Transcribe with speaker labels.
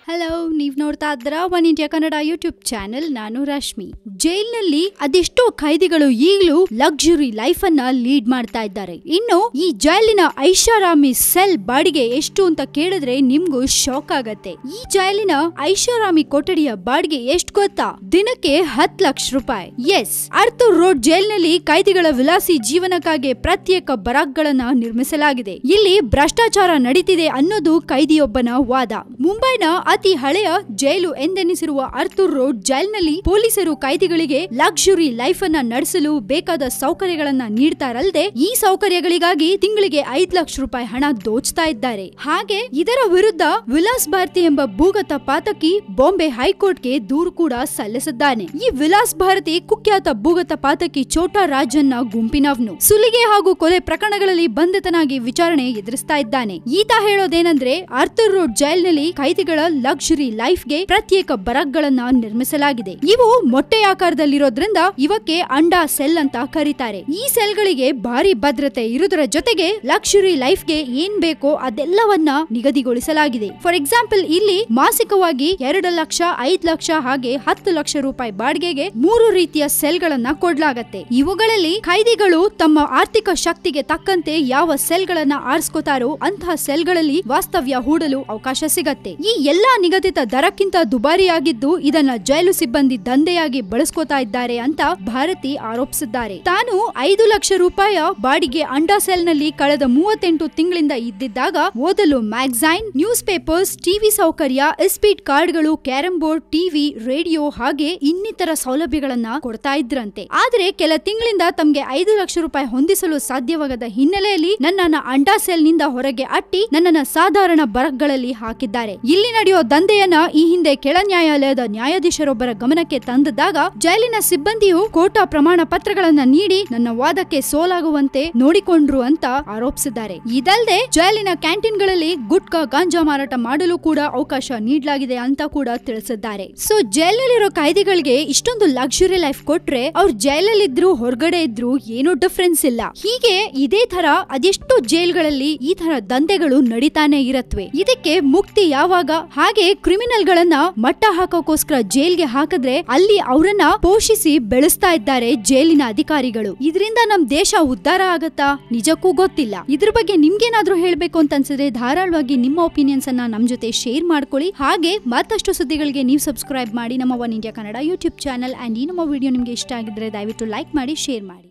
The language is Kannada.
Speaker 1: ಹಲೋ, ನೀವ್ ನೋಡ್ತಾ ಇದ್ರ one India Kannada YouTube channel. ನಾನು ರಶ್ಮಿ. ಜೈಲ್ನಲ್ಲಿ ಅದೆಷ್ಟೋ ಖೈದಿಗಳು ಈಗಲೂ ಲಕ್ಸುರಿ ಲೈಫ್ ಅನ್ನ ಲೀಡ್ ಮಾಡ್ತಾ ಇದ್ದಾರೆ. ಇನ್ನು ಈ ಜೈಲಿನ ಐಷಾರಾಮಿ ಸೆಲ್ ಬಾಡಿಗೆ ಎಷ್ಟು ಅಂತ ಕೇಳಿದ್ರೆ ನಿಮ್ಗೂ ಶಾಕ್ ಆಗತ್ತೆ. ಈ ಜೈಲಿನ ಐಷಾರಾಮಿ ಕೊಠಡಿಯ ಬಾಡಿಗೆ ಎಷ್ಟು ಗೊತ್ತಾ? ದಿನಕ್ಕೆ 10 ಲಕ್ಷ ರೂಪಾಯಿ. ಎಸ್, ಆರ್ಥರ್ ರೋಡ್ ಜೈಲ್ನಲ್ಲಿ ಖೈದಿಗಳ ವಿಲಾಸಿ ಜೀವನಕ್ಕಾಗಿ ಪ್ರತ್ಯೇಕ ಬರಾಕ್ಗಳನ್ನ ನಿರ್ಮಿಸಲಾಗಿದೆ. ಇಲ್ಲಿ ಭ್ರಷ್ಟಾಚಾರ ನಡೀತಿದೆ ಅನ್ನೋದು ಖೈದಿಯೊಬ್ಬನ ವಾದ. ಮುಂಬೈನ ಅತಿ ಹಳೆಯ ಜೈಲು ಎಂದೆನಿಸಿರುವ ಆರ್ಥರ್ ರೋಡ್ ಜೈಲ್ನಲ್ಲಿ ಪೊಲೀಸರು ಖೈದಿಗಳಿಗೆ ಲಕ್ಸುರಿ ಲೈಫ್ ಅನ್ನ ನಡೆಸಲು ಬೇಕಾದ ಸೌಕರ್ಯಗಳನ್ನ ನೀಡ್ತಾರಲ್ಲದೆ ಈ ಸೌಕರ್ಯಗಳಿಗಾಗಿ ತಿಂಗಳಿಗೆ 5 ಲಕ್ಷ ರೂಪಾಯಿ ಹಣ ದೋಚ್ತಾ ಇದ್ದಾರೆ. ಹಾಗೆ ಇದರ ವಿರುದ್ಧ ವಿಲಾಸ್ ಭಾರತಿ ಎಂಬ ಭೂಗತ ಪಾತಕಿ ಬಾಂಬೆ ಹೈಕೋರ್ಟ್ಗೆ ದೂರು ಕೂಡ ಸಲ್ಲಿಸಿದ್ದಾನೆ. ಈ ವಿಲಾಸ್ ಭಾರತಿ ಕುಖ್ಯಾತ ಭೂಗತ ಪಾತಕಿ ಛೋಟಾ ರಾಜನ್ನ ಗುಂಪಿನವನು. ಸುಲಿಗೆ ಹಾಗೂ ಕೊಲೆ ಪ್ರಕರಣಗಳಲ್ಲಿ ಬಂಧಿತನಾಗಿ ವಿಚಾರಣೆ ಎದುರಿಸ್ತಾ ಇದ್ದಾನೆ. ಈತ ಹೇಳೋದೇನೆಂದ್ರೆ ಆರ್ಥರ್ ರೋಡ್ ಜೈಲ್ನಲ್ಲಿ ಖೈದಿಗಳ ಲಕ್ಸುರಿ ಲೈಫ್ಗೆ ಪ್ರತ್ಯೇಕ ಬರಾಕ್ಗಳನ್ನ ನಿರ್ಮಿಸಲಾಗಿದೆ. ಇವು ಮೊಟ್ಟೆ ಆಕಾರದಲ್ಲಿರೋದ್ರಿಂದ ಇವಕ್ಕೆ ಅಂಡಾ ಸೆಲ್ ಅಂತ ಕರೀತಾರೆ. ಈ ಸೆಲ್ಗಳಿಗೆ ಭಾರಿ ಭದ್ರತೆ ಇರುವುದರ ಜೊತೆಗೆ ಲಕ್ಸುರಿ ಲೈಫ್ಗೆ ಏನ್ ಬೇಕೋ ಅದೆಲ್ಲವನ್ನ ನಿಗದಿಗೊಳಿಸಲಾಗಿದೆ. ಫಾರ್ ಎಕ್ಸಾಂಪಲ್, ಇಲ್ಲಿ ಮಾಸಿಕವಾಗಿ 2 ಲಕ್ಷ, 5 ಲಕ್ಷ ಹಾಗೆ 10 ಲಕ್ಷ ರೂಪಾಯಿ ಬಾಡಿಗೆಗೆ 3 ರೀತಿಯ ಸೆಲ್ಗಳನ್ನ ಕೊಡ್ಲಾಗತ್ತೆ. ಇವುಗಳಲ್ಲಿ ಖೈದಿಗಳು ತಮ್ಮ ಆರ್ಥಿಕ ಶಕ್ತಿಗೆ ತಕ್ಕಂತೆ ಯಾವ ಸೆಲ್ಗಳನ್ನ ಆರಿಸ್ಕೋತಾರೋ ಅಂತಹ ಸೆಲ್ಗಳಲ್ಲಿ ವಾಸ್ತವ್ಯ ಹೂಡಲು ಅವಕಾಶ ಸಿಗತ್ತೆ. ಈ ಎಲ್ಲಾ ನಿಗದಿತ ದರಕ್ಕಿಂತ ದುಬಾರಿಯಾಗಿದ್ದು ಇದನ್ನ ಜೈಲು ಸಿಬ್ಬಂದಿ ದಂಧೆಯಾಗಿ ಬಳಸ್ಕೋತಾ ಇದ್ದಾರೆ ಅಂತ ಭಾರತಿ ಆರೋಪಿಸಿದ್ದಾರೆ. ತಾನು 5 ಲಕ್ಷ ರೂಪಾಯಿ ಬಾಡಿಗೆ ಅಂಡಾ ಸೆಲ್ ನಲ್ಲಿ ಕಳೆದ 38 ತಿಂಗಳಿಂದ ಇದ್ದಿದ್ದಾಗ ಓದಲು ಮ್ಯಾಗಝೈನ್, ನ್ಯೂಸ್ ಪೇಪರ್ಸ್, ಟಿವಿ ಸೌಕರ್ಯ, ಸ್ಪೀಡ್ ಕಾರ್ಡ್ಗಳು, ಕ್ಯಾರಂ ಬೋರ್ಡ್, ಟಿವಿ, ರೇಡಿಯೋ ಹಾಗೆ ಇನ್ನಿತರ ಸೌಲಭ್ಯಗಳನ್ನ ಕೊಡ್ತಾ ಇದ್ರಂತೆ. ಆದ್ರೆ ಕೆಲ ತಿಂಗಳಿಂದ ತಮ್ಗೆ 5 ಲಕ್ಷ ರೂಪಾಯಿ ಹೊಂದಿಸಲು ಸಾಧ್ಯವಾಗದ ಹಿನ್ನೆಲೆಯಲ್ಲಿ ನನ್ನನ್ನ ಅಂಡಾ ಸೆಲ್ ನಿಂದ ಹೊರಗೆ ಅಟ್ಟಿ ನನ್ನನ್ನ ಸಾಧಾರಣ ಬರಕ್ಗಳಲ್ಲಿ ಹಾಕಿದ್ದಾರೆ. ಇಲ್ಲಿ ನಡೆಯೋ ದಂಧೆಯನ್ನ ಈ ಹಿಂದೆ ಕೆಳ ನ್ಯಾಯಾಲಯದ ನ್ಯಾಯಾಧೀಶರೊಬ್ಬರ ಗಮನಕ್ಕೆ ತಂದಾಗ ಜೈಲಿನ ಸಿಬ್ಬಂದಿಯು ಕೋಟಾ ಪ್ರಮಾಣ ಪತ್ರಗಳನ್ನ ನೀಡಿ ನನ್ನ ವಾದಕ್ಕೆ ಸೋಲಾಗುವಂತೆ ನೋಡಿಕೊಂಡ್ರು ಅಂತ ಆರೋಪಿಸಿದ್ದಾರೆ. ಇದಲ್ಲದೆ ಜೈಲಿನ ಕ್ಯಾಂಟೀನ್ಗಳಲ್ಲಿ ಗುಟ್ಕಾ, ಗಾಂಜಾ ಮಾರಾಟ ಮಾಡಲು ಕೂಡ ಅವಕಾಶ ನೀಡಲಾಗಿದೆ ಅಂತ ಕೂಡ ತಿಳಿಸಿದ್ದಾರೆ. ಸೊ ಜೈಲಲ್ಲಿರೋ ಖೈದಿಗಳಿಗೆ ಇಷ್ಟೊಂದು ಲಕ್ಸುರಿ ಲೈಫ್ ಕೊಟ್ರೆ ಅವ್ರು ಜೈಲಲ್ಲಿದ್ರು ಹೊರಗಡೆ ಇದ್ರು ಏನೋ ಡಿಫರೆನ್ಸ್ ಇಲ್ಲ. ಹೀಗೆ ಇದೇ ತರ ಅದೆಷ್ಟೋ ಜೈಲ್ಗಳಲ್ಲಿ ಈ ತರ ದಂಧೆಗಳು ನಡೀತಾನೆ ಇರತ್ವೆ. ಇದಕ್ಕೆ ಮುಕ್ತಿ ಯಾವಾಗ? ಹಾಗೆ ಕ್ರಿಮಿನಲ್ ಗಳನ್ನ ಮಟ್ಟ ಹಾಕೋಕೋಸ್ಕರ ಜೈಲ್ಗೆ ಹಾಕಿದ್ರೆ ಅಲ್ಲಿ ಅವರನ್ನ ಪೋಷಿಸಿ ಬೆಳೆಸ್ತಾ ಇದ್ದಾರೆ ಜೈಲಿನ ಅಧಿಕಾರಿಗಳು. ಇದರಿಂದ ನಮ್ ದೇಶ ಉದ್ಧಾರ ಆಗತ್ತಾ? ನಿಜಕ್ಕೂ ಗೊತ್ತಿಲ್ಲ. ಇದ್ರ ಬಗ್ಗೆ ನಿಮ್ಗೇನಾದ್ರೂ ಹೇಳ್ಬೇಕು ಅಂತ ಅನ್ಸಿದ್ರೆ ಧಾರಾಳವಾಗಿ ನಿಮ್ಮ ಒಪಿನಿಯನ್ಸ್ ಅನ್ನ ನಮ್ ಜೊತೆ ಶೇರ್ ಮಾಡ್ಕೊಳ್ಳಿ. ಹಾಗೆ ಮತ್ತಷ್ಟು ಸುದ್ದಿಗಳಿಗೆ ನೀವು ಸಬ್ಸ್ಕ್ರೈಬ್ ಮಾಡಿ ನಮ್ಮ one India Kannada YouTube channel. And ಈ ನಮ್ಮ ವಿಡಿಯೋ ನಿಮ್ಗೆ ಇಷ್ಟ ಆಗಿದ್ರೆ ದಯವಿಟ್ಟು ಲೈಕ್ ಮಾಡಿ, ಶೇರ್ ಮಾಡಿ.